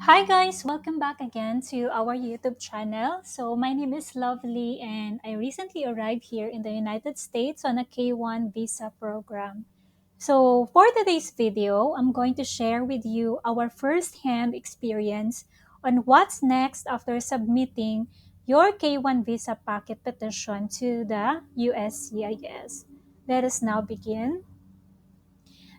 Hi guys, welcome back again to our YouTube channel. So my name is Lovely and I recently arrived here in the United States on a K1 visa program. So for today's video, I'm going to share with you our first-hand experience on what's next after submitting your K1 visa packet petition to the USCIS. Let us now begin.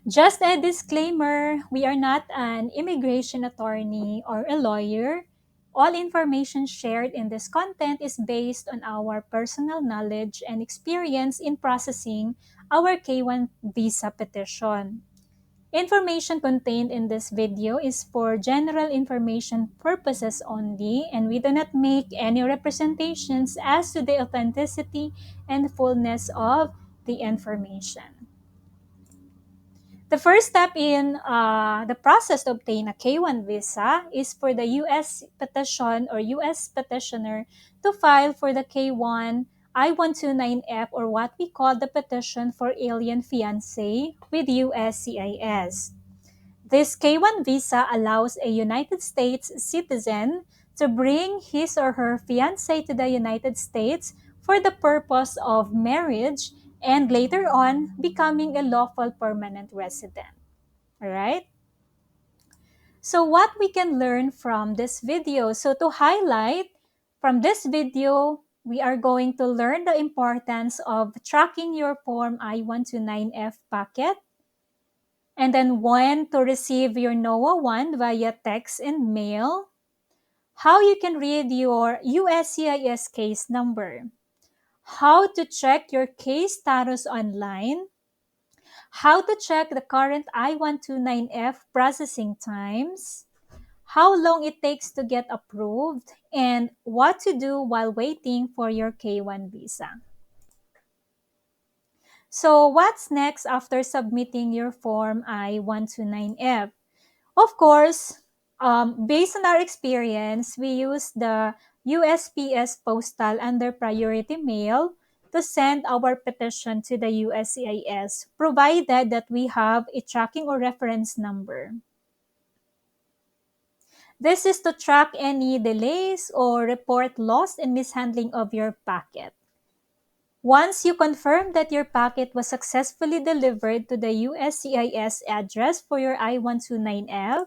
Just a disclaimer, we are not an immigration attorney or a lawyer. All information shared in this content is based on our personal knowledge and experience in processing our K1 visa petition. Information contained in this video is for general information purposes only, and we do not make any representations as to the authenticity and fullness of the information. The first step in the process to obtain a K1 visa is for the U.S. petition or U.S. petitioner to file for the K1 I-129F or what we call the petition for alien fiancé with USCIS. This K1 visa allows a United States citizen to bring his or her fiancé to the United States for the purpose of marriage and later on becoming a lawful permanent resident. All right? So what we can learn from this video? So to highlight from this video, we are going to learn the importance of tracking your Form I-129F packet, and then when to receive your NOAA 1 via text and mail, how you can read your USCIS case number, how to check your case status online, how to check the current I-129F processing times, how long it takes to get approved, and what to do while waiting for your K1 visa. So what's next after submitting your Form I-129F? Of course, based on our experience, we use the USPS postal under priority mail to send our petition to the USCIS, provided that we have a tracking or reference number. This is to track any delays or report loss and mishandling of your packet. Once you confirm that your packet was successfully delivered to the USCIS address for your I-129F,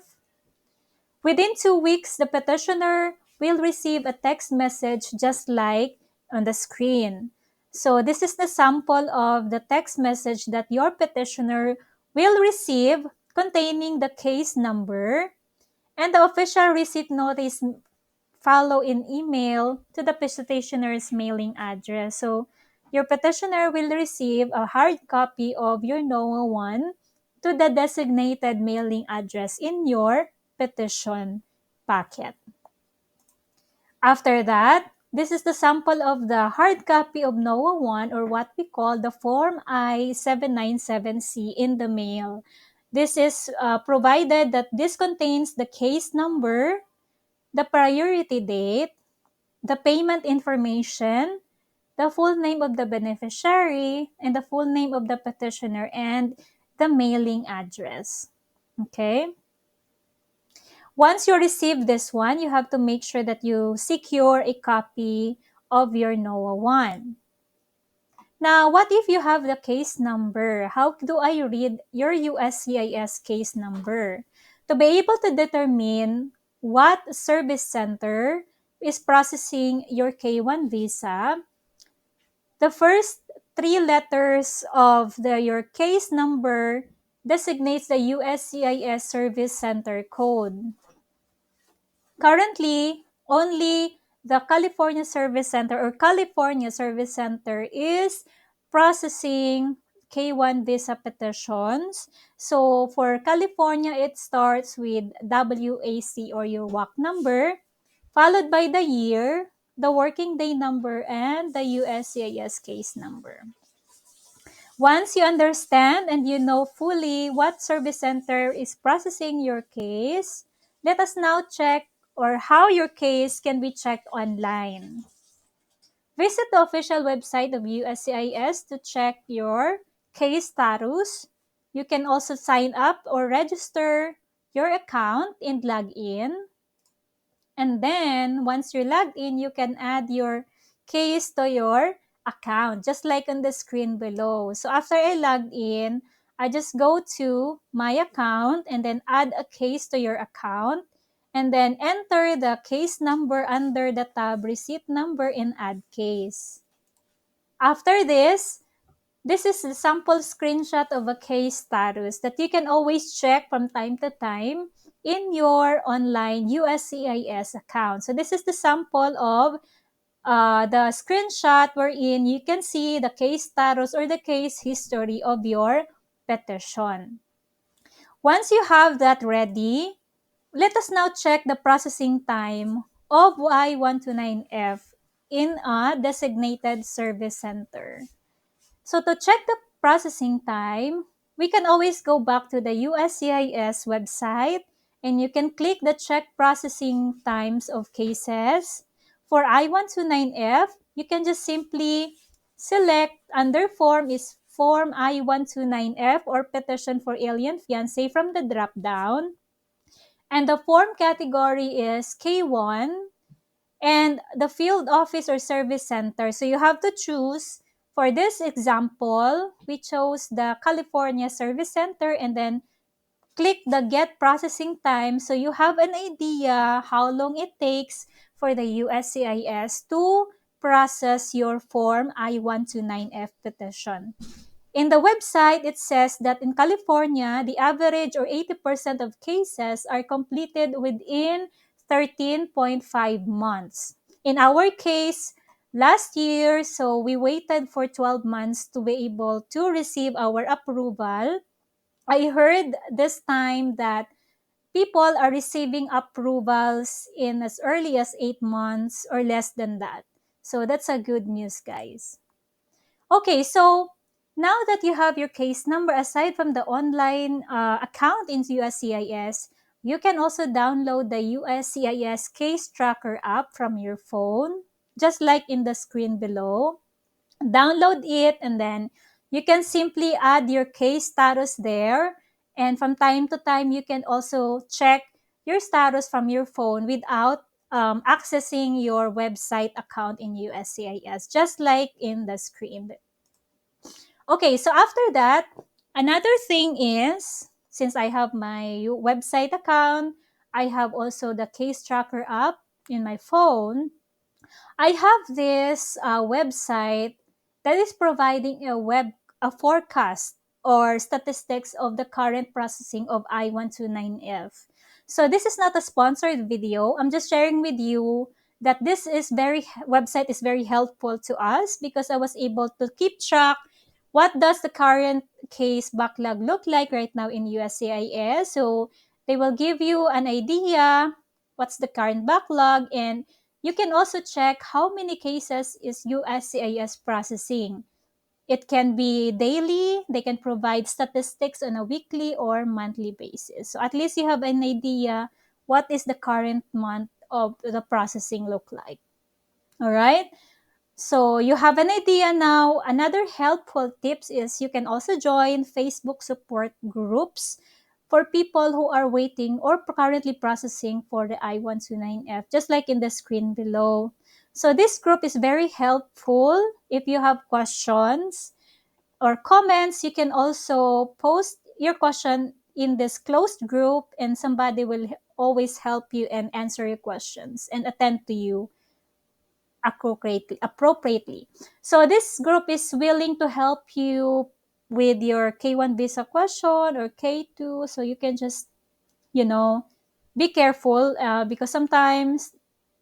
within 2 weeks, the petitioner will receive a text message just like on the screen. So this is the sample of the text message that your petitioner will receive containing the case number, and the official receipt notice follow in email to the petitioner's mailing address. So your petitioner will receive a hard copy of your NOAA 1 to the designated mailing address in your petition packet. After that, this is the sample of the hard copy of NOAA 1 or what we call the Form I-797C in the mail. This is provided that this contains the case number, the priority date, the payment information, the full name of the beneficiary, and the full name of the petitioner, and the mailing address. Okay? Once you receive this one, you have to make sure that you secure a copy of your NOAA 1. Now, what if you have the case number? How do I read your USCIS case number? To be able to determine what service center is processing your K1 visa, the first three letters of your case number designates the USCIS Service Center code. Currently, only the California Service Center or California Service Center is processing K1 visa petitions. So for California, it starts with WAC or your WAC number, followed by the year, the working day number, and the USCIS case number. Once you understand and you know fully what service center is processing your case, let us now check or how your case can be checked online. Visit the official website of USCIS to check your case status. You can also sign up or register your account and log in. And then, once you're logged in, you can add your case to your account, just like on the screen below. So after I logged in, I just go to my account and then add a case to your account and then enter the case number under the tab receipt number and add case. After this is a sample screenshot of a case status that you can always check from time to time in your online USCIS account. So this is the sample of the screenshot wherein you can see the case status or the case history of your petition. Once you have that ready, let us now check the processing time of I-129F in a designated service center. So to check the processing time, we can always go back to the USCIS website and you can click the check processing times of cases. For I-129F, you can just simply select under form is Form I-129F or Petition for Alien Fiancé from the drop-down. And the form category is K1 and the field office or service center. So you have to choose. For this example, we chose the California Service Center and then click the get processing time so you have an idea how long it takes for the USCIS to process your form I-129F petition. In the website, it says that in California, the average or 80% of cases are completed within 13.5 months. In our case, last year, so we waited for 12 months to be able to receive our approval. I heard this time that people are receiving approvals in as early as 8 months or less than that. So that's a good news, guys. Okay, so now that you have your case number, aside from the online account in USCIS, you can also download the USCIS Case Tracker app from your phone, just like in the screen below. Download it and then you can simply add your case status there. And from time to time, you can also check your status from your phone without accessing your website account in USCIS, just like in the screen. Okay, so after that, another thing is, since I have my website account, I have also the case tracker app in my phone. I have this website that is providing a forecast or statistics of the current processing of I-129F. So this is not a sponsored video. I'm just sharing with you that this is website is very helpful to us because I was able to keep track what does the current case backlog look like right now in USCIS. So they will give you an idea what's the current backlog, and you can also check how many cases is USCIS processing. It can be daily. They can provide statistics on a weekly or monthly basis. So at least you have an idea what is the current month of the processing look like. All right. So you have an idea now. Another helpful tips is you can also join Facebook support groups for people who are waiting or currently processing for the I-129F, just like in the screen below. So this group is very helpful. If you have questions or comments, you can also post your question in this closed group and somebody will always help you and answer your questions and attend to you appropriately. So this group is willing to help you with your K1 visa question or K2. So you can just, be careful because sometimes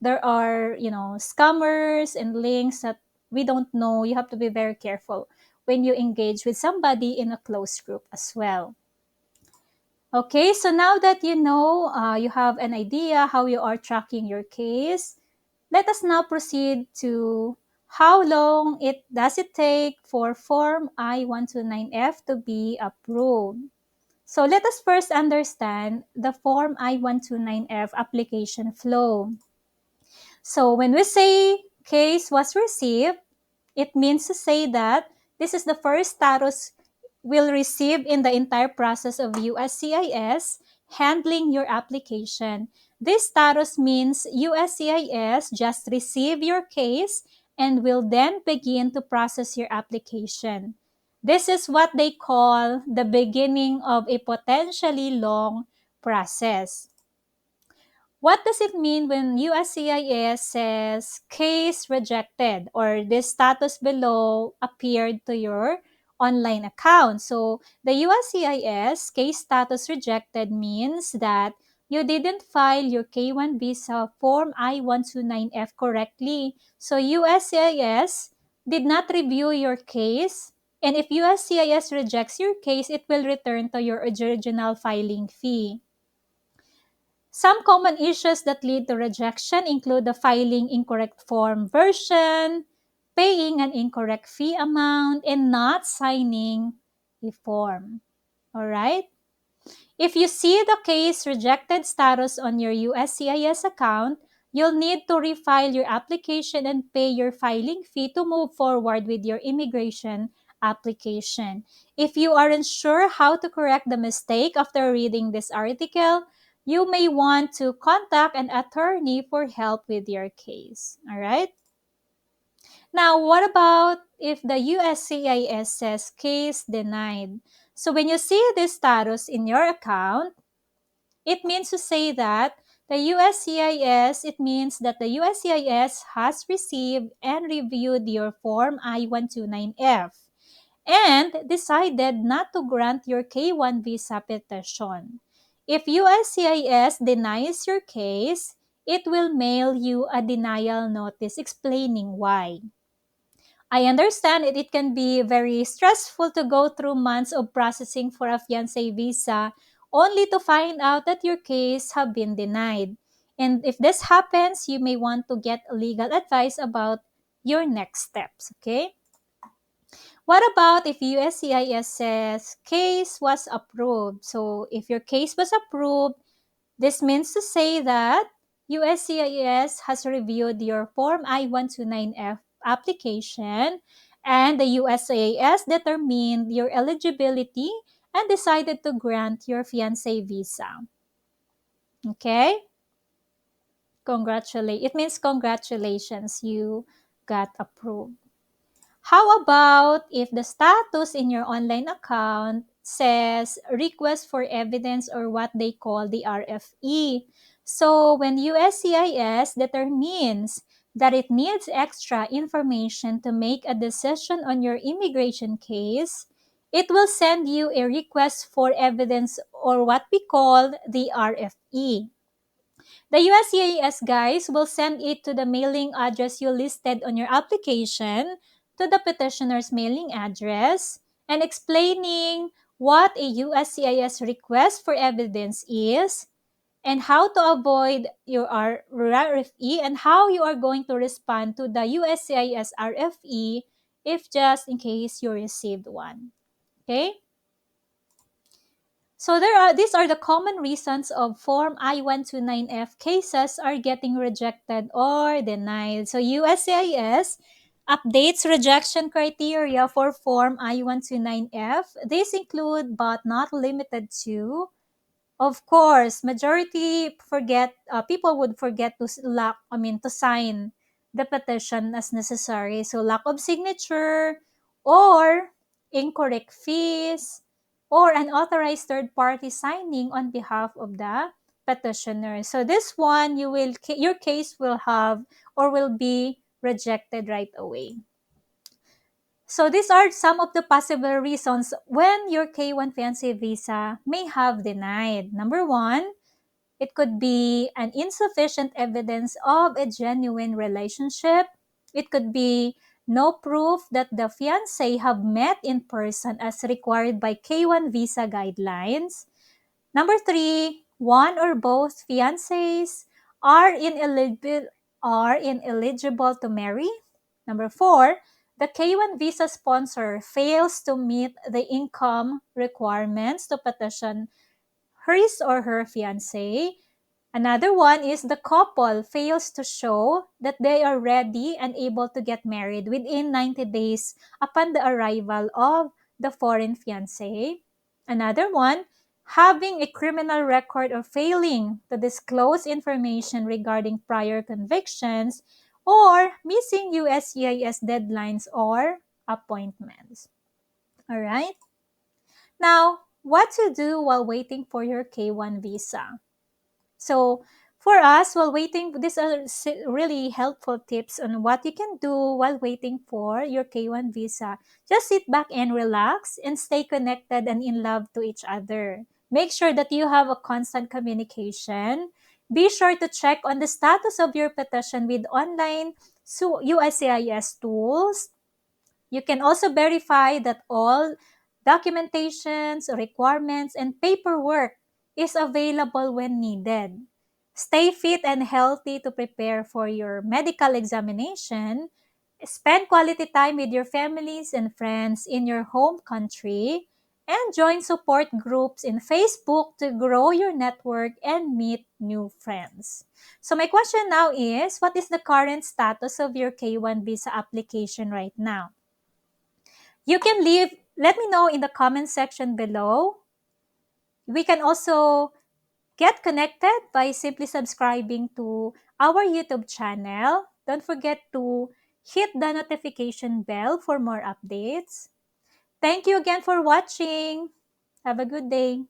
there are, scammers and links that we don't know. You have to be very careful when you engage with somebody in a closed group as well. Okay, so now that you have an idea how you are tracking your case, let us now proceed to how long does it take for Form I-129F to be approved. So let us first understand the Form I-129F application flow. So when we say case was received, it means to say that this is the first status we'll receive in the entire process of USCIS, handling your application. This status means USCIS just received your case and will then begin to process your application. This is what they call the beginning of a potentially long process. What does it mean when USCIS says case rejected or this status below appeared to your online account? So the USCIS case status rejected means that you didn't file your K1 visa form I-129F correctly. So USCIS did not review your case, and if USCIS rejects your case, it will return to your original filing fee. Some common issues that lead to rejection include the filing incorrect form version, paying an incorrect fee amount, and not signing a form. All right? If you see the case rejected status on your USCIS account, you'll need to refile your application and pay your filing fee to move forward with your immigration application. If you aren't sure how to correct the mistake after reading this article, you may want to contact an attorney for help with your case. All right? Now, what about if the USCIS says case denied? So when you see this status in your account, it means to say that the USCIS, it means that the USCIS has received and reviewed your Form I-129F and decided not to grant your K1 visa petition. If USCIS denies your case, it will mail you a denial notice explaining why. I understand it can be very stressful to go through months of processing for a fiancé visa only to find out that your case have been denied. And if this happens, you may want to get legal advice about your next steps, okay? What about if USCIS says case was approved? So if your case was approved, this means to say that USCIS has reviewed your Form I-129F application and the USCIS determined your eligibility and decided to grant your fiancé visa. Okay? It means congratulations, you got approved. How about if the status in your online account says request for evidence or what they call the RFE? So when USCIS determines that it needs extra information to make a decision on your immigration case, it will send you a request for evidence or what we call the RFE. The USCIS guys will send it to the mailing address you listed on your application to the petitioner's mailing address and explaining what a USCIS request for evidence is and how to avoid your RFE and how you are going to respond to the USCIS RFE if just in case you received one. Okay? So these are the common reasons of Form I-129F cases are getting rejected or denied. So USCIS updates rejection criteria for Form I-129F. These include but not limited to, of course, people would forget to to sign the petition as necessary. So lack of signature or incorrect fees or unauthorized third party signing on behalf of the petitioner. So this one your case will have or will be rejected right away. So these are some of the possible reasons when your K1 fiancé visa may have denied. Number one, it could be an insufficient evidence of a genuine relationship. It could be no proof that the fiancé have met in person as required by K1 visa guidelines. Number three, one or both fiancés are ineligible to marry. Number four, the K1 visa sponsor fails to meet the income requirements to petition his or her fiancé. Another one is the couple fails to show that they are ready and able to get married within 90 days upon the arrival of the foreign fiancé. Another one, having a criminal record or failing to disclose information regarding prior convictions, or missing USCIS deadlines or appointments. All right? Now, what to do while waiting for your K1 visa? So, for us, while waiting, these are really helpful tips on what you can do while waiting for your K1 visa. Just sit back and relax and stay connected and in love to each other. Make sure that you have a constant communication. Be sure to check on the status of your petition with online USCIS tools. You can also verify that all documentations, requirements, and paperwork is available when needed. Stay fit and healthy to prepare for your medical examination. Spend quality time with your families and friends in your home country. And join support groups in Facebook to grow your network and meet new friends. So my question now is, what is the current status of your K1 visa application right now? You can let me know in the comment section below. We can also get connected by simply subscribing to our YouTube channel. Don't forget to hit the notification bell for more updates. Thank you again for watching. Have a good day.